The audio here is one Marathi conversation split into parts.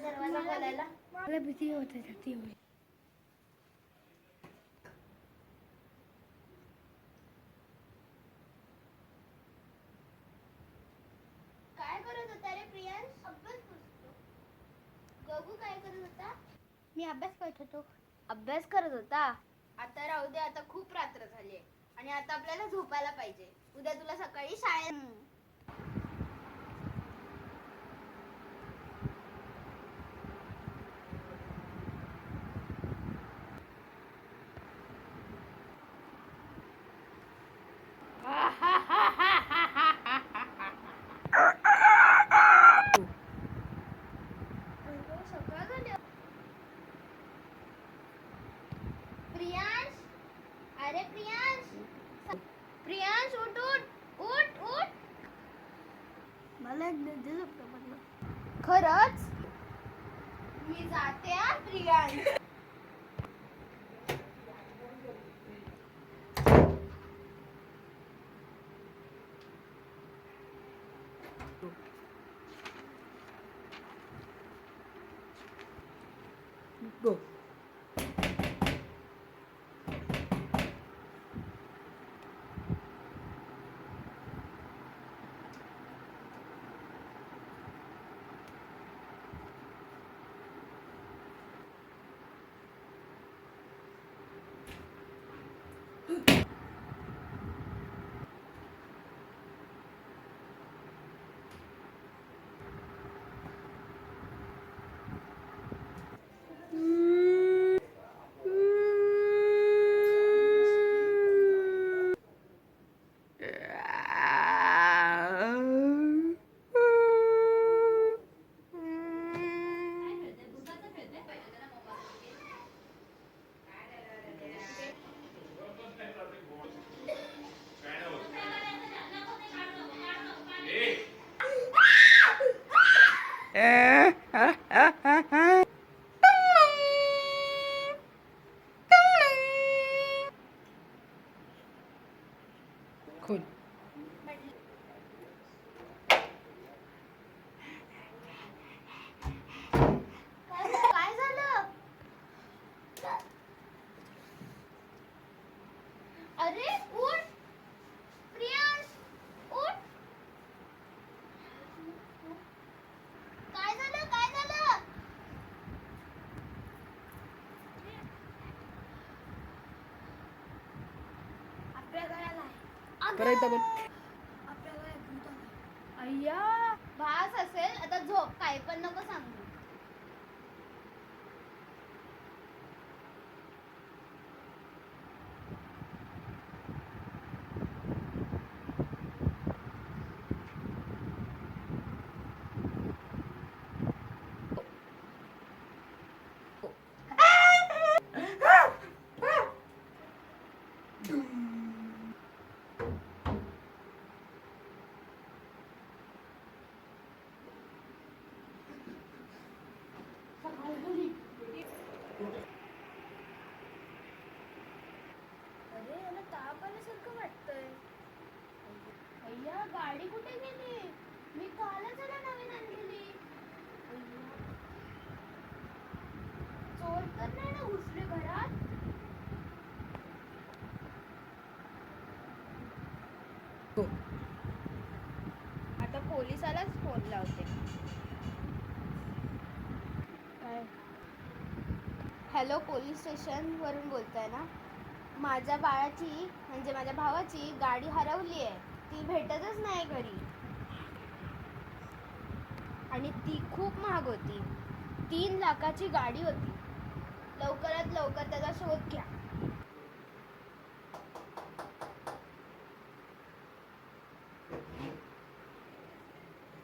दरवाजा खोलायला मला भीती होते ती होईल. काय करत होता रे प्रियांश? अभ्यास करतो. गगू काय करत होता? मी अभ्यास करत होतो. अभ्यास करत होता. आता राहू दे, आता खूप रात्र झाली आणि आता आपल्याला झोपायला पाहिजे. उद्या तुला सकाळी शाळेत. सकाळ झाली. प्रियांश, अरे प्रियांश, प्रियांश उठ उठ उठ उठ. मला एक दिवस म्हटलं खरंच मी जाते हा प्रियांश. गो. खोल. काय झालं? अरे उठ प्रियांश, उठ. काय झालं? काय झालं? आपल्या घराला आहे. अगं, आपल्या घरात भूत आलंय. अय्या भास असेल. आता झोप, काय पण नको सांगू. अरे याला ताप आल्यासारखं वाटतंय. अय्या गाडी कुठे गेली? मी कालच याला नवीन आणलेली. अय्या, चोर तर नाही ना घुसले घरात? आता पोलिसालाच फोन लावते. काय? हॅलो, पोलीस स्टेशन वरून बोलताय ना? माझ्या बाळाची म्हणजे माझ्या भावाची गाडी हरवली आहे. ती भेटतच नाही घरी आणि ती खूप महाग होती. 3 लाखाची गाडी होती. लवकरात लवकर त्याचा शोध घ्या.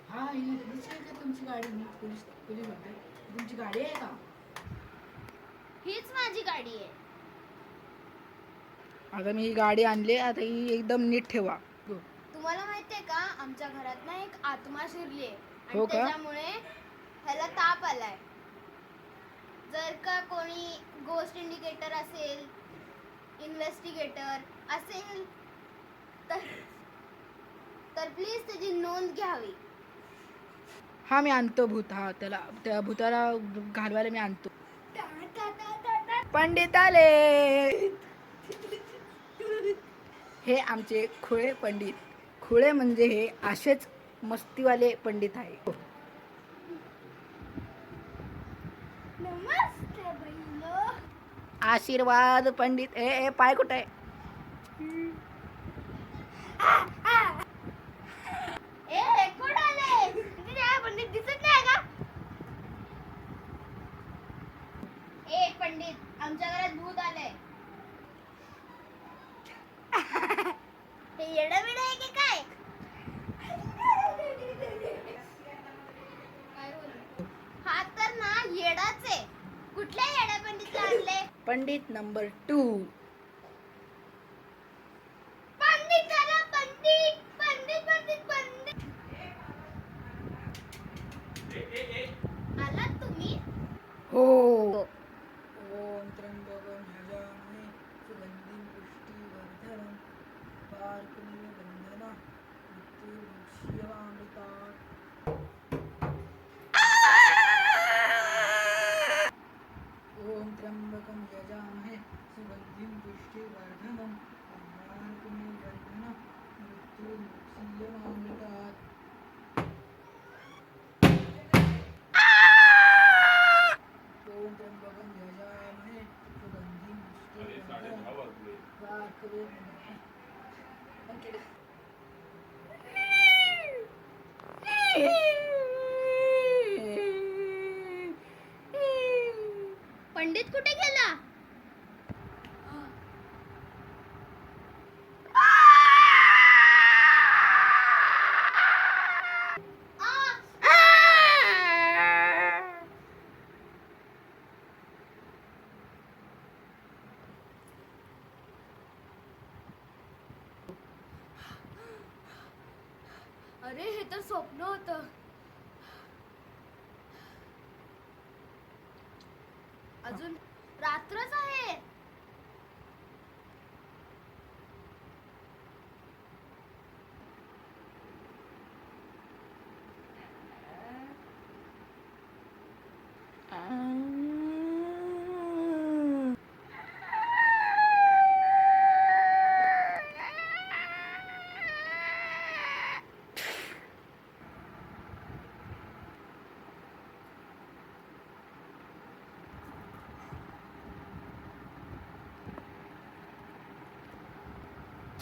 हा, हीच आहे का तुमची गाडी? मी पोलीस पोलीस म्हणते. तुमची गाडी आहे का? हीच माझी गाडी आहे. आता मी ही गाडी आणली, आता ही एकदम नीट ठेवा. तुम्हाला माहितीये का, आमच्या घरात ना एक आत्मा शिरली आहे आणि हो का? त्याच्यामुळे ह्याला ताप आलाय. जर का कोणी गोस्ट इंडिकेटर असेल, इन्व्हेस्टिगेटर असेल तर प्लीज त्याची नोंद घ्यावी. हा मी आणतो भूत. हा त्याला त्या भूताला घालवायला मी आणतो. पंडित आले. हे आमचे खुळे पंडित. खुळे म्हणजे हे असेच मस्तीवाले पंडित आहे. नमस्ते बहिणो. आशीर्वाद पंडित. ए पाय कुठे आहे? ए कोण आले? तिथे पंडित दिसत नाही का? ए पंडित, आमच्या घरात भूत आले. हे येडं-बिडं आहे की काय? हा तर ना येडाच आहे. कुठल्या येड्या पंडितला आणले? पंडित नंबर 2. पंडित झाला पंडित. पंडित पंडित पंडित. आलात तुम्ही? हो. ओम त्र्यंबकं यजामहे सुगंधिं पुष्टिवर्धनं पार्श्वनिर्वन्दनं मृत्युर्मुक्षीयमामृतात्. ओम त्र्यंबकं यजामहे सुगंधिं पुष्टिवर्धनं पार्श्वनिर्वन्दनं मृत्युर्मुक्षीयमामृतात्. ओम त्र्यंबकं यजामहे सुगंधिं पुष्टिवर्धनं पार्श्वनिर्वन्दनं. पंडित कुठे गेला? अरे हे तर स्वप्न होतं. अजून रात्रच आहे.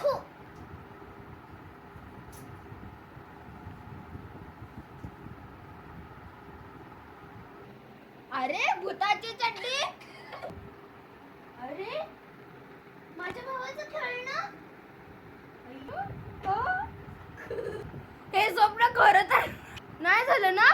थू. अरे भूताची चड्डी. अरे माझ्या भावाचं खेळणं. हे स्वप्न खरं तर नाही झालं ना?